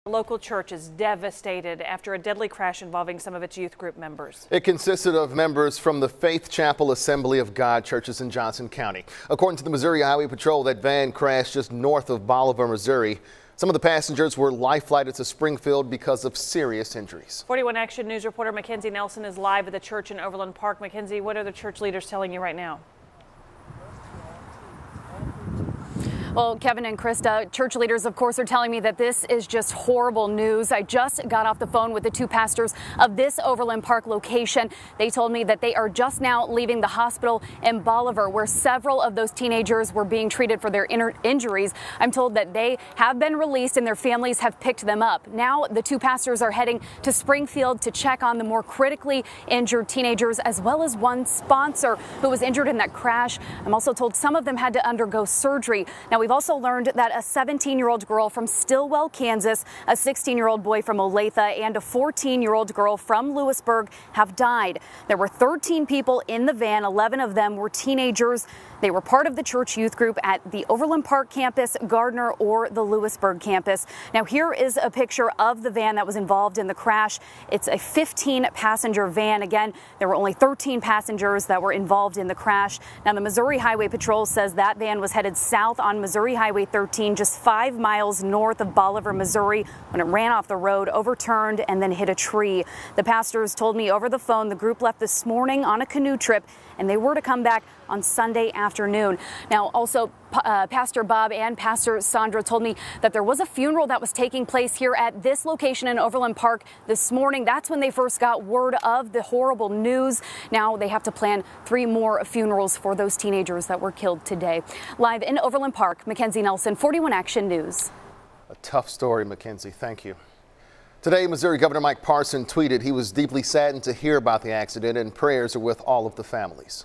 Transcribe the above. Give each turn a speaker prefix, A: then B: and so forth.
A: A local church is devastated after a deadly crash involving some of its youth group members.
B: It consisted of members from the Faith Chapel Assembly of God churches in Johnson County. According to the Missouri Highway Patrol, that van crashed just north of Bolivar, Missouri. Some of the passengers were life-flighted to Springfield because of serious injuries.
A: 41 Action News reporter Mackenzie Nelson is live at the church in Overland Park. Mackenzie, what are the church leaders telling you right now?
C: Well, Kevin and Krista, church leaders, of course, are telling me that this is just horrible news. I just got off the phone with the two pastors of this Overland Park location. They told me that they are just now leaving the hospital in Bolivar, where several of those teenagers were being treated for their injuries. I'm told that they have been released and their families have picked them up. Now the two pastors are heading to Springfield to check on the more critically injured teenagers, as well as one sponsor who was injured in that crash. I'm also told some of them had to undergo surgery. Now, we've also learned that a 17-year-old girl from Stilwell, Kansas, a 16-year-old boy from Olathe, and a 14-year-old girl from Louisburg have died. There were 13 people in the van. 11 of them were teenagers. They were part of the church youth group at the Overland Park campus, Gardner, or the Louisburg campus. Now, here is a picture of the van that was involved in the crash. It's a 15-passenger van. Again, there were only 13 passengers that were involved in the crash. Now, the Missouri Highway Patrol says that van was headed south on Missouri Highway 13, just 5 miles north of Bolivar, Missouri, when it ran off the road, overturned, and then hit a tree. The pastors told me over the phone the group left this morning on a canoe trip, and they were to come back on Sunday afternoon. Now, also, Pastor Bob and Pastor Sandra told me that there was a funeral that was taking place here at this location in Overland Park this morning. That's when they first got word of the horrible news. Now they have to plan 3 more funerals for those teenagers that were killed today. Live in Overland Park, Mackenzie Nelson, 41 Action News.
B: A tough story, Mackenzie. Thank you. Today, Missouri Governor Mike Parson tweeted he was deeply saddened to hear about the accident, and prayers are with all of the families.